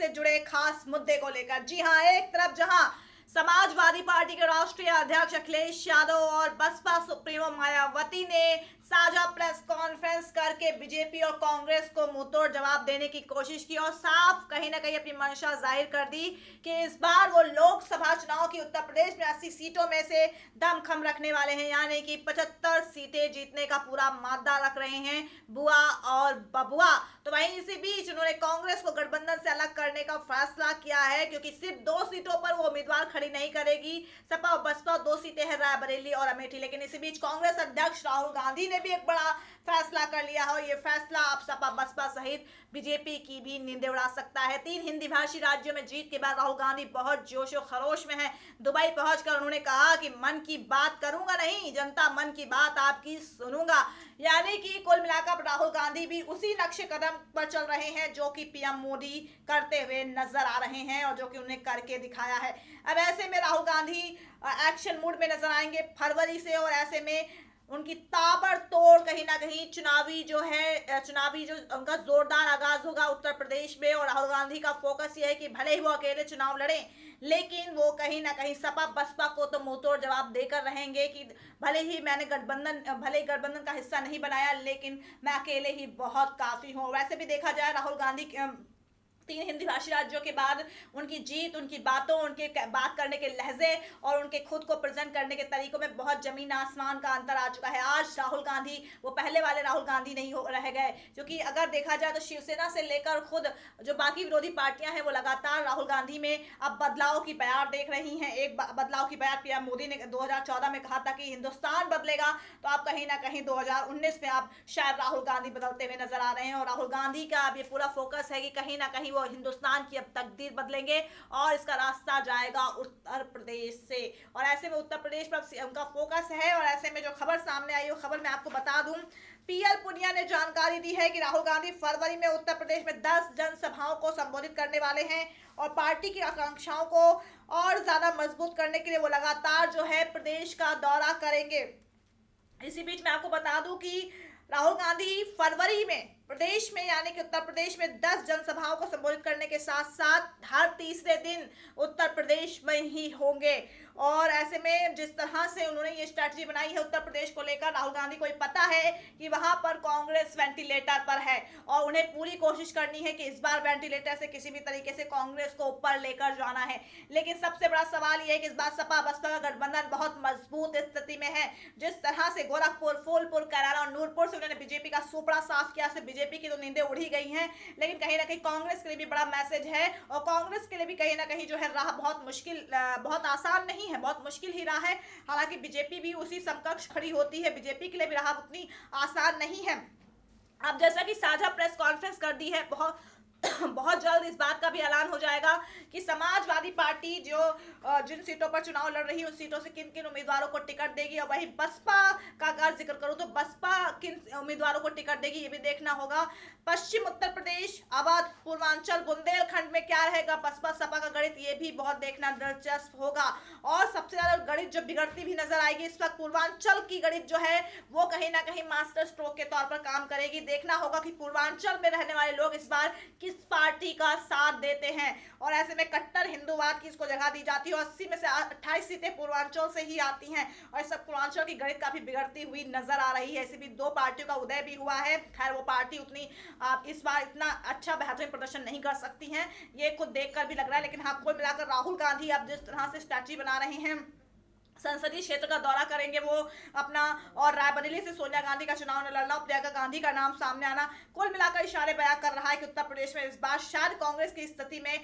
से जुड़े खास मुद्दे को लेकर। जी हां, एक तरफ जहां समाजवादी पार्टी के राष्ट्रीय अध्यक्ष अखिलेश यादव और बसपा सुप्रीमो मायावती ने साझा प्रेस कॉन्फ्रेंस करके बीजेपी और कांग्रेस को मुंहतोड़ जवाब देने की कोशिश की और साफ कहीं ना कहीं अपनी मंशा जाहिर कर दी कि इस बार वो लोकसभा चुनाव की उत्तर प्रदेश में 80 सीटों में से दमखम रखने वाले हैं, यानी कि 75 सीटें जीतने का पूरा मादा रख रहे हैं बुआ और बबुआ। तो वहीं इसी बीच उन्होंने कांग्रेस को गठबंधन से अलग करने का फैसला किया है, क्योंकि सिर्फ 2 सीटों पर वो उम्मीदवार खड़ी नहीं करेगी। सपा और बसपा 2 सीटें हैं, रायबरेली और अमेठी। लेकिन इसी बीच कांग्रेस अध्यक्ष राहुल गांधी ने भी एक बड़ा फैसला कर लिया है और ये फैसला अब सपा बसपा सहित बीजेपी की भी नींदें उड़ा सकता है। 3 हिंदी भाषी राज्यों में जीत के बाद राहुल गांधी बहुत जोशो खरोश में हैं। दुबई पहुंचकर उन्होंने कहा कि मन की बात करूंगा नहीं, जनता मन की बात आपकी सुनूंगा। यानी कि कुल मिलाकर राहुल गांधी भी उसी नक्शे कदम पर चल रहे हैं जो कि पीएम मोदी करते हुए नजर आ रहे हैं और जो कि उन्हें करके दिखाया है। अब ऐसे में राहुल गांधी एक्शन मूड में नजर आएंगे फरवरी से, और ऐसे में उनकी ताबड़तोड़ कहीं ना कहीं चुनावी जो उनका जोरदार आगाज होगा उत्तर प्रदेश में। और राहुल गांधी का फोकस ये है कि भले ही वो अकेले चुनाव लड़ें, लेकिन वो कहीं ना कहीं सपा बसपा को तो मुंहतोड़ जवाब देकर रहेंगे कि भले ही गठबंधन का हिस्सा नहीं बनाया, लेकिन मैं अकेले ही बहुत काफी हूँ। वैसे भी देखा जाए राहुल गांधी 3 हिंदी भाषी राज्यों के बाद उनकी जीत, उनकी बातों, उनके बात करने के लहजे और उनके खुद को प्रेजेंट करने के तरीकों में बहुत जमीन आसमान का अंतर आ चुका है। आज राहुल गांधी वो पहले वाले राहुल गांधी नहीं रह गए, क्योंकि अगर देखा जाए तो शिवसेना से लेकर खुद जो बाकी विरोधी पार्टियां हैं वो लगातार राहुल गांधी में अब बदलाव की बयार देख रही हैं। एक बदलाव की बयार पीएम मोदी ने 2014 में कहा था कि हिंदुस्तान बदलेगा, तो आप कहीं ना कहीं 2019 में आप शायद राहुल गांधी बदलते हुए नजर आ रहे हैं। और राहुल गांधी का अब ये पूरा फोकस है कि कहीं ना कहीं वो हिंदुस्तान की अब तकदीर बदलेंगे और इसका रास्ता जाएगा उत्तर प्रदेश से। और ऐसे में उत्तर प्रदेश पर उनका फोकस है। और ऐसे में जो खबर सामने आई, वो खबर मैं आपको बता दूं, पीएल पुनिया ने जानकारी दी है कि राहुल गांधी फरवरी में उत्तर प्रदेश में 10 जनसभाओं को संबोधित करने वाले हैं और पार्टी की आकांक्षाओं को और ज्यादा मजबूत करने के लिए वो लगातार जो है प्रदेश का दौरा करेंगे। इसी बीच मैं आपको बता दूं कि राहुल गांधी फरवरी में प्रदेश में यानी कि उत्तर प्रदेश में 10 जनसभाओं को संबोधित करने के साथ साथ हर तीसरे दिन उत्तर प्रदेश में ही होंगे। और ऐसे में जिस तरह से उन्होंने ये स्ट्रैटेजी बनाई है उत्तर प्रदेश को लेकर, राहुल गांधी को पता है कि वहां पर कांग्रेस वेंटिलेटर पर है और उन्हें पूरी कोशिश करनी है कि इस बार वेंटिलेटर से किसी भी तरीके से कांग्रेस को ऊपर लेकर जाना है। लेकिन सबसे बड़ा सवाल यह है कि इस बार सपा बसपा का गठबंधन बहुत मजबूत स्थिति में है। जिस तरह से गोरखपुर, फूलपुर, कैराना और नूरपुर से उन्होंने बीजेपी का सुपड़ा साफ किया, से बीजेपी की तो नींदें उड़ी गई हैं, लेकिन कहीं ना कहीं कांग्रेस के लिए भी बड़ा मैसेज है। और कांग्रेस के लिए भी कहीं ना कहीं जो है राह बहुत आसान नहीं है, बहुत मुश्किल ही रहा है। हालांकि बीजेपी भी उसी समकक्ष खड़ी होती है, बीजेपी के लिए भी राह उतनी आसान नहीं है। अब जैसा कि साझा प्रेस कॉन्फ्रेंस कर दी है, बहुत जल्द इस बात का भी ऐलान हो जाएगा कि समाजवादी पार्टी जो जिन सीटों पर चुनाव लड़ रही है उन सीटों से किन किन उम्मीदवारों को टिकट देगी। और वहीं बसपा का अगर जिक्र करूं तो बसपा किन उम्मीदवारों को टिकट देगी ये भी देखना होगा। पश्चिम उत्तर प्रदेश, अवध, पूर्वांचल, बुंदेलखंड में क्या रहेगा बसपा सपा का गणित, ये भी बहुत देखना दिलचस्प होगा। और सबसे ज्यादा गणित जो बिगड़ती भी नजर आएगी इस वक्त, पूर्वांचल की गणित जो है वो कहीं ना कहीं मास्टर स्ट्रोक के तौर पर काम करेगी। देखना होगा कि पूर्वांचल में रहने वाले लोग इस बार किस पार्टी का साथ देते हैं। और ऐसे में कट्टर हिंदूवाद की इसको जगह दी जाती है और 80 में से 28 सीटें पूर्वांचल से ही आती हैं और इस सब पूर्वांचल की गणित काफी बिगड़ती हुई नजर आ रही है। ऐसे भी 2 पार्टियों का उदय भी हुआ है। खैर वो पार्टी उतनी इस बार इतना अच्छा बेहतरीन प्रदर्शन नहीं कर सकती हैं, ये खुद देखकर भी लग रहा है। लेकिन हाँ, कुल मिलाकर राहुल गांधी अब जिस तरह से स्ट्रैटेजी बना रहे हैं, संसदीय क्षेत्र का दौरा करेंगे वो अपना, और रायबरेली से सोनिया गांधी का चुनाव न लड़ना, प्रियंका गांधी का नाम सामने आना, कुल मिलाकर इशारे बयां कर रहा है कि उत्तर प्रदेश में इस बार शायद कांग्रेस की स्थिति में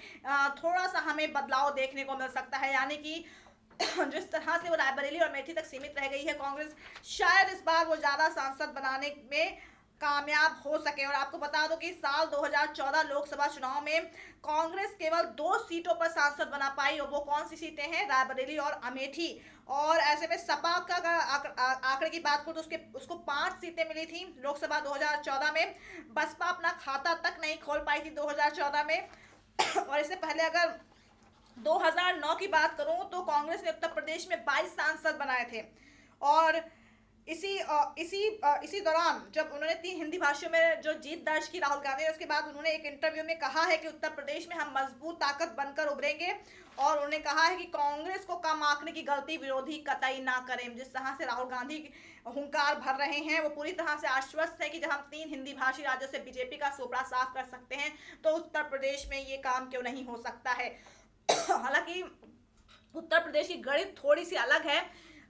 थोड़ा सा हमें बदलाव देखने को मिल सकता है। यानी कि जिस तरह से वो रायबरेली और अमेठी तक सीमित रह गई है कांग्रेस, शायद इस बार वो ज्यादा सांसद बनाने में कामयाब हो सके। और आपको बता दो कि साल 2014 लोकसभा चुनाव में कांग्रेस केवल 2 सीटों पर सांसद बना पाई और वो कौन सी सीटें हैं, रायबरेली और अमेठी। और ऐसे में सपा का आंकड़े की बात करूं तो उसको 5 सीटें मिली थी लोकसभा 2014 में। बसपा अपना खाता तक नहीं खोल पाई थी 2014 में। और इससे पहले अगर 2009 की बात करूं तो कांग्रेस ने उत्तर प्रदेश में 22 सांसद बनाए थे। और इसी दौरान जब उन्होंने 3 हिंदी भाषियों में जो जीत दर्ज की राहुल गांधी ने, उसके बाद उन्होंने एक इंटरव्यू में कहा है कि उत्तर प्रदेश में हम मजबूत ताकत बनकर उभरेंगे। और उन्होंने कहा है कि कांग्रेस को कम आंकने की गलती विरोधी कतई ना करें। जिस तरह से राहुल गांधी हुंकार भर रहे हैं, वो पूरी तरह से आश्वस्त है कि जब हम 3 हिंदी भाषी राज्यों से बीजेपी का सोपड़ा साफ कर सकते हैं तो उत्तर प्रदेश में ये काम क्यों नहीं हो सकता है। हालांकि उत्तर प्रदेश की गणित थोड़ी सी अलग है।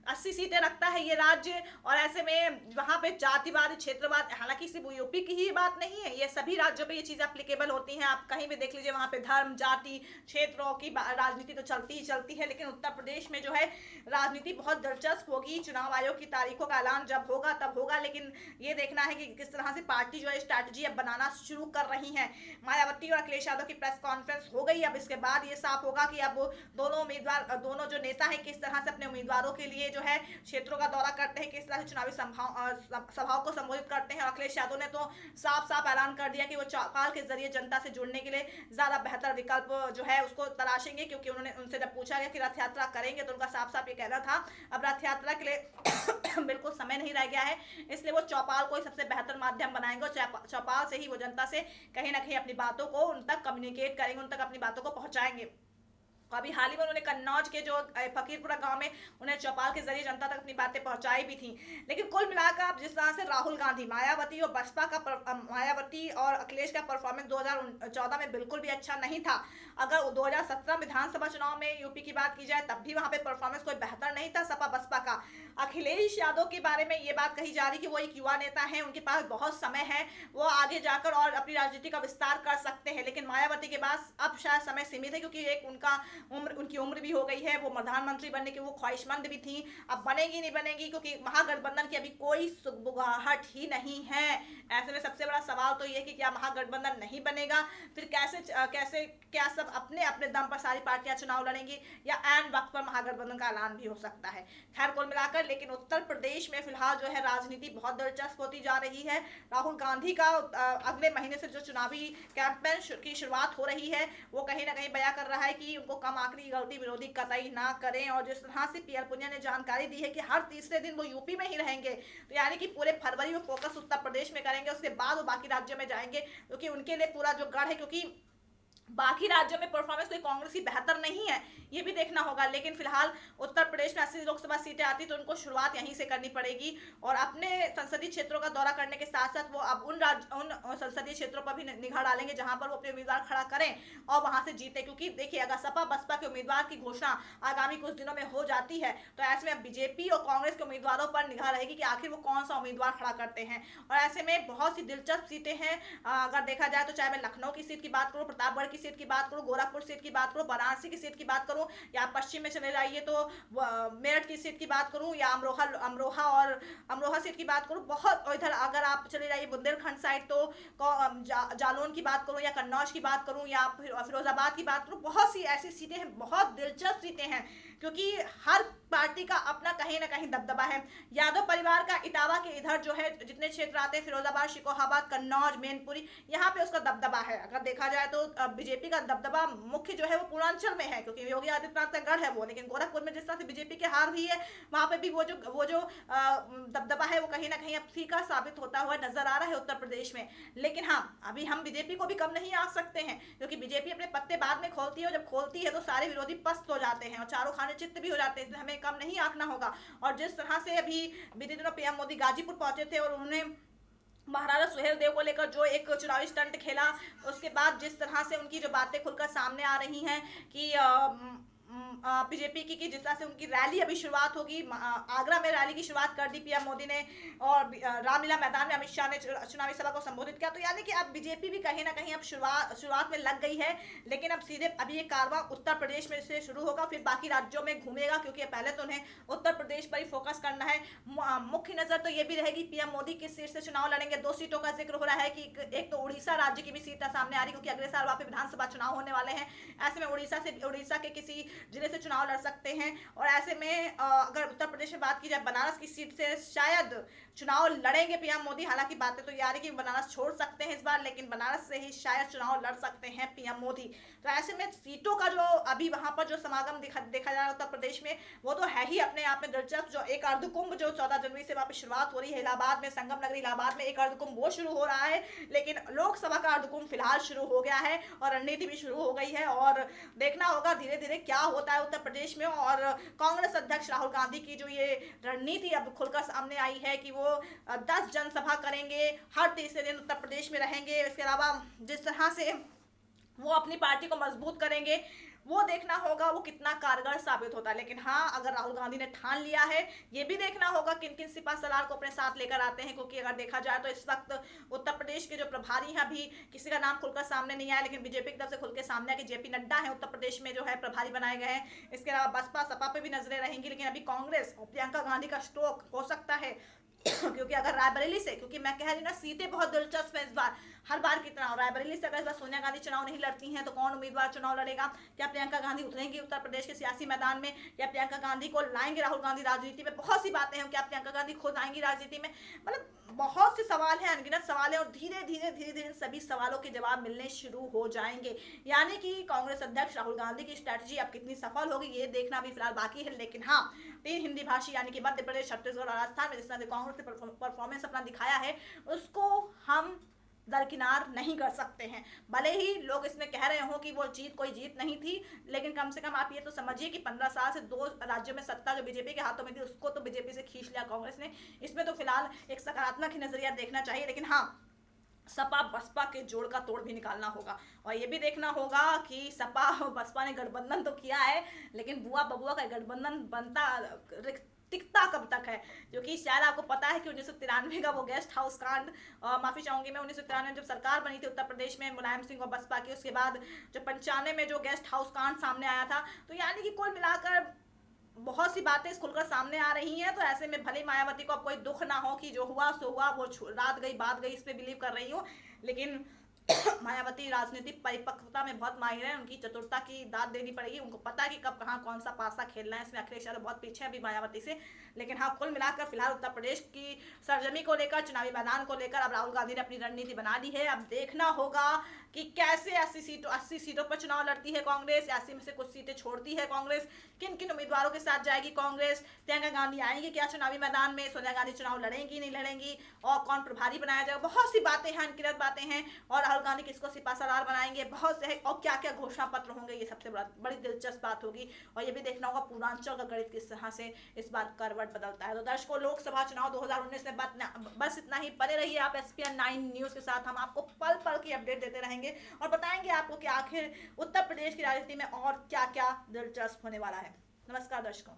80 सीटें रखता है ये राज्य, और ऐसे में वहाँ पे जातिवाद, क्षेत्रवाद, हालांकि सिर्फ यूपी की ही बात नहीं है, ये सभी राज्यों पे ये चीज़ एप्लीकेबल होती हैं। आप कहीं भी देख लीजिए, वहाँ पे धर्म, जाति, क्षेत्रों की राजनीति तो चलती ही चलती है। लेकिन उत्तर प्रदेश में जो है राजनीति बहुत दिलचस्प होगी। चुनाव आयोग की तारीखों का ऐलान जब होगा तब होगा, लेकिन ये देखना है कि किस तरह से पार्टी जो है स्ट्रैटेजी अब बनाना शुरू कर रही है। मायावती और अखिलेश यादव की प्रेस कॉन्फ्रेंस हो गई, अब इसके बाद ये साफ होगा कि अब दोनों जो नेता है किस तरह से अपने उम्मीदवारों के लिए जो है क्षेत्रों का दौरा करते हैं, किस तरह से चुनावी सभाओं को संबोधित करते हैं। और अखिलेश यादव ने तो साफ साफ ऐलान कर दिया कि वो चौपाल के जरिए जनता से जुड़ने के लिए ज्यादा बेहतर विकल्प जो है उसको तलाशेंगे, क्योंकि उन्होंने उनसे जब पूछा गया कि रथ यात्रा करेंगे तो उनका साफ साफ ये कहना था अब रथ यात्रा के लिए बिल्कुल समय नहीं रह गया है, इसलिए वो चौपाल को ही सबसे बेहतर माध्यम बनाएंगे और चौपाल से ही वो जनता से कहीं ना कहीं अपनी बातों को उन तक कम्युनिकेट करेंगे, उन तक अपनी बातों को पहुंचाएंगे। अभी हाल ही में उन्होंने कन्नौज के जो फकीरपुरा गांव में उन्हें चौपाल के जरिए जनता तक अपनी बातें पहुंचाई भी थी। लेकिन कुल मिलाकर आप जिस तरह से राहुल गांधी, मायावती और बसपा का मायावती और अखिलेश का परफॉर्मेंस 2014 में बिल्कुल भी अच्छा नहीं था। अगर 2017 विधानसभा चुनाव में यूपी की बात की जाए तब भी वहां पे परफॉर्मेंस कोई बेहतर नहीं था सपा बसपा का। अखिलेश यादव के बारे में ये बात कही जा रही कि वो एक युवा नेता है, उनके पास बहुत समय है, वो आगे जाकर और अपनी राजनीति का विस्तार कर सकते हैं। लेकिन मायावती के पास अब शायद समय सीमित है, क्योंकि एक उनकी उम्र भी हो गई है, वो प्रधानमंत्री बनने की वो ख्वाहिशमंद भी थी। अब बनेगी नहीं बनेगी, क्योंकि महागठबंधन की अभी कोई सुगबुगाहट ही नहीं है। ऐसे में सबसे बड़ा सवाल तो ये है कि क्या महागठबंधन नहीं बनेगा, फिर कैसे क्या सब अपने अपने दम पर सारी पार्टियां चुनाव लड़ेंगी, या ऐन वक्त पर महागठबंधन का ऐलान भी हो सकता है। खैर कुल मिलाकर लेकिन उत्तर प्रदेश में फिलहाल जो है राजनीति बहुत दिलचस्प होती जा रही है। राहुल गांधी का अगले महीने से जो चुनावी कैंपेन की शुरुआत हो रही है, वो कहीं ना कहीं बयां कर रहा है कि उनको कम आंकड़ी गलती विरोधी कतई ना करें। और जिस तरह से पीएल पुनिया ने जानकारी दी है कि हर तीसरे दिन वो यूपी में ही रहेंगे, तो यानी कि पूरे फरवरी में फोकस उत्तर प्रदेश में करेंगे, उसके बाद वो बाकी राज्यों में जाएंगे, क्योंकि उनके लिए पूरा जो गढ़ है, क्योंकि बाकी राज्यों में परफॉर्मेंस कोई कांग्रेस की बेहतर नहीं है, ये भी देखना होगा। लेकिन फिलहाल उत्तर प्रदेश में 80 लोकसभा सीटें आती तो उनको शुरुआत यहीं से करनी पड़ेगी, और अपने संसदीय क्षेत्रों का दौरा करने के साथ साथ वो अब उन संसदीय क्षेत्रों पर भी निगाह डालेंगे जहां पर वो अपने उम्मीदवार खड़ा करें और वहां से जीते। क्योंकि देखिए, अगर सपा बसपा के उम्मीदवार की घोषणा आगामी कुछ दिनों में हो जाती है तो ऐसे में बीजेपी और कांग्रेस के उम्मीदवारों पर निगाह रहेगी कि आखिर वो कौन सा उम्मीदवार खड़ा करते हैं। और ऐसे में बहुत सी दिलचस्प सीटें हैं, अगर देखा जाए तो चाहे मैं लखनऊ की सीट की बात करूँ, प्रतापगढ़ की सीट की बात करूँ, गोरखपुर सीट की बात करूँ, वाराणसी की सीट की बात करूँ, या पश्चिम में चले जाइए तो मेरठ की सीट की बात करूँ, या अमरोहा सीट की बात करूँ, बहुत। और इधर अगर आप चले जाइए बुंदेलखंड साइड तो जालौन की बात करूँ, या कन्नौज की बात करूँ, या फिरोजाबाद की बात करूँ, बहुत सी ऐसी सीटें हैं, बहुत दिलचस्प सीटें हैं, क्योंकि हर पार्टी का अपना कहीं ना कहीं दबदबा है। यादव परिवार का इटावा के इधर जो है जितने क्षेत्र आते हैं, फिरोजाबाद, शिकोहाबाद, कन्नौज, मैनपुरी, यहाँ पे उसका दबदबा है। अगर देखा जाए तो बीजेपी का दबदबा मुख्य जो है वो पूर्वांचल में है, क्योंकि योगी आदित्यनाथ का गढ़ है वो। लेकिन गोरखपुर में जिस तरह से बीजेपी की हार हुई है, वहां पे भी वो जो दबदबा है वो कहीं ना कहीं अब फीका साबित होता हुआ नजर आ रहा है उत्तर प्रदेश में। लेकिन हाँ, अभी हम बीजेपी को भी कम नहीं आंक सकते हैं, क्योंकि बीजेपी अपने पत्ते बाद में खोलती है, और जब खोलती है तो सारे विरोधी पस्त हो जाते हैं और चारों खाने चित्त भी हो जाते हैं, इसलिए हमें कम नहीं आंकना होगा। और जिस तरह से अभी बीते दिनों पीएम मोदी गाजीपुर पहुंचे थे और उन्होंने महाराजा सुहेल देव को लेकर जो एक चुनावी स्टंट खेला, उसके बाद जिस तरह से उनकी जो बातें खुलकर सामने आ रही हैं कि बीजेपी की जिस तरह से उनकी रैली अभी शुरुआत होगी, आगरा में रैली की शुरुआत कर दी पीएम मोदी ने, और रामलीला मैदान में अमित शाह ने चुनावी सभा को संबोधित किया। तो यानी कि अब बीजेपी भी कहीं ना कहीं अब शुरुआत में लग गई है। लेकिन अब सीधे अभी ये कारवां उत्तर प्रदेश में से शुरू होगा, फिर बाकी राज्यों में घूमेगा, क्योंकि पहले तो उन्हें उत्तर प्रदेश पर ही फोकस करना है। मुख्य नजर तो ये भी रहेगी पीएम मोदी किस सीट से चुनाव लड़ेंगे। 2 सीटों का जिक्र हो रहा है कि एक तो उड़ीसा राज्य की भी सीट सामने आ रही, क्योंकि अगले साल वहां पे विधानसभा चुनाव होने वाले हैं। ऐसे में उड़ीसा के किसी जिले से चुनाव लड़ सकते हैं। और ऐसे में अगर उत्तर प्रदेश में बात की जाए, बनारस की सीट से शायद चुनाव लड़ेंगे पीएम मोदी। हालांकि बातें तो ये आ रही कि बनारस छोड़ सकते हैं इस बार, लेकिन बनारस से ही शायद चुनाव लड़ सकते हैं पीएम मोदी। तो ऐसे में सीटों का जो अभी वहां पर जो समागम देखा जा रहा है उत्तर प्रदेश में, वो तो है ही अपने आप में दिलचस्प। जो एक अर्धकुंभ जो 14 जनवरी से वहां पर शुरुआत हो रही है इलाहाबाद में, संगम नगरी इलाहाबाद में एक अर्धकुंभ वो शुरू हो रहा है, लेकिन लोकसभा का अर्धकुंभ फिलहाल शुरू हो गया है और रणनीति भी शुरू हो गई है। और देखना होगा धीरे धीरे क्या होता है उत्तर प्रदेश में। और कांग्रेस अध्यक्ष राहुल गांधी की जो ये रणनीति अब खुलकर सामने आई है कि वो 10 जनसभा करेंगे, हर तीसरे दिन उत्तर प्रदेश में रहेंगे। इसके अलावा जिस तरह से वो अपनी पार्टी को मजबूत करेंगे, वो देखना होगा वो कितना कारगर साबित होता है। लेकिन हाँ, अगर राहुल गांधी ने ठान लिया है, ये भी देखना होगा किन किन सिपा सलार को अपने साथ लेकर आते हैं। क्योंकि अगर देखा जाए तो इस वक्त उत्तर प्रदेश के जो प्रभारी हैं, अभी किसी का नाम खुलकर सामने नहीं आया, लेकिन बीजेपी की तरफ से खुल के सामने आया कि जेपी नड्डा है उत्तर प्रदेश में जो है प्रभारी बनाए गए हैं। इसके अलावा बसपा सपा पे भी नजरें रहेंगी, लेकिन अभी कांग्रेस और प्रियंका गांधी का स्ट्रोक हो सकता है। क्योंकि अगर रायबरेली से, क्योंकि मैं कह रही ना सीटें बहुत दिलचस्प है इस बार, हर बार की तरह रायबरेली से अगर इस बार सोनिया गांधी चुनाव नहीं लड़ती हैं तो कौन उम्मीदवार चुनाव लड़ेगा? क्या प्रियंका गांधी उतरेंगी उत्तर प्रदेश के सियासी मैदान में? क्या प्रियंका गांधी को लाएंगे राहुल गांधी राजनीति में? बहुत सी बातें हैं। क्या प्रियंका गांधी खुद आएंगी राजनीति में? मतलब बहुत से सवाल हैं, अनगिनत सवाल हैं, और धीरे धीरे सभी सवालों के जवाब मिलने शुरू हो जाएंगे। यानी कि कांग्रेस अध्यक्ष राहुल गांधी की स्ट्रैटेजी अब कितनी सफल होगी ये देखना भी फिलहाल बाकी है। लेकिन हाँ, 3 हिंदी भाषी यानी कि मध्य प्रदेश, छत्तीसगढ़ और राजस्थान में जिस तरह से कांग्रेस ने परफॉर्मेंस अपना दिखाया है, उसको हम दरकिनार नहीं कर सकते हैं। भले ही लोग इसमें कह रहे हो कि वो जीत कोई जीत नहीं थी, लेकिन कम से कम आप ये तो समझिए कि 15 साल से 2 राज्यों में सत्ता जो बीजेपी के हाथों में थी, उसको तो बीजेपी से खींच लिया कांग्रेस ने। इसमें तो फिलहाल एक सकारात्मक ही नजरिया देखना चाहिए। लेकिन हाँ, सपा बसपा के जोड़ का तोड़ भी निकालना होगा, और ये भी देखना होगा कि सपा बसपा ने गठबंधन तो किया है, लेकिन बुआ बबुआ का गठबंधन बनता टिकता कब तक है? क्योंकि शायद आपको पता है कि 1993 का वो गेस्ट हाउस कांड, माफी चाहूंगी मैं, 1993 जब सरकार बनी थी उत्तर प्रदेश में मुलायम सिंह और बसपा की, उसके बाद जो 95 में जो गेस्ट हाउस कांड सामने आया था, तो यानी कि कुल मिलाकर बहुत सी बातें खुलकर सामने आ रही हैं। तो ऐसे में भले मायावती को अब कोई दुख ना हो कि जो हुआ सो हुआ, वो रात गई बात गई, इस पे बिलीव कर रही हूँ, लेकिन मायावती राजनीतिक परिपक्वता में बहुत माहिर है, उनकी चतुरता की दाद देनी पड़ेगी। उनको पता है कि कब कहाँ कौन सा पासा खेलना है। इसमें अखिलेश यादव बहुत पीछे है अभी मायावती से। लेकिन हाँ, कुल मिलाकर फिलहाल उत्तर प्रदेश की सरजमी को लेकर, चुनावी मैदान को लेकर अब राहुल गांधी ने अपनी रणनीति बना ली है। अब देखना होगा कि कैसे 80 सीटों पर चुनाव लड़ती है कांग्रेस, 80 में से कुछ सीटें छोड़ती है कांग्रेस, किन किन उम्मीदवारों के साथ जाएगी कांग्रेस, प्रियंका गांधी आएंगी क्या चुनावी मैदान में, सोनिया गांधी चुनाव लड़ेंगी नहीं लड़ेंगी, और कौन प्रभारी बनाया जाएगा। बहुत सी बातें हैं, अनगिनत बातें हैं। और राहुल गांधी किसको सिपासलार बनाएंगे, बहुत से है, और क्या क्या घोषणा पत्र होंगे, ये सबसे बड़ी दिलचस्प बात होगी। और ये भी देखना होगा पूर्वांचल का गणित किस तरह से इस बार करवट बदलता है। तो दर्शकों, लोकसभा चुनाव 2019 में बस इतना ही। बने रहिए आप SPN 9 न्यूज के साथ। हम आपको पल पल की अपडेट देते रहेंगे और बताएंगे आपको कि आखिर उत्तर प्रदेश की राजनीति में और क्या क्या दिलचस्प होने वाला है। नमस्कार दर्शकों।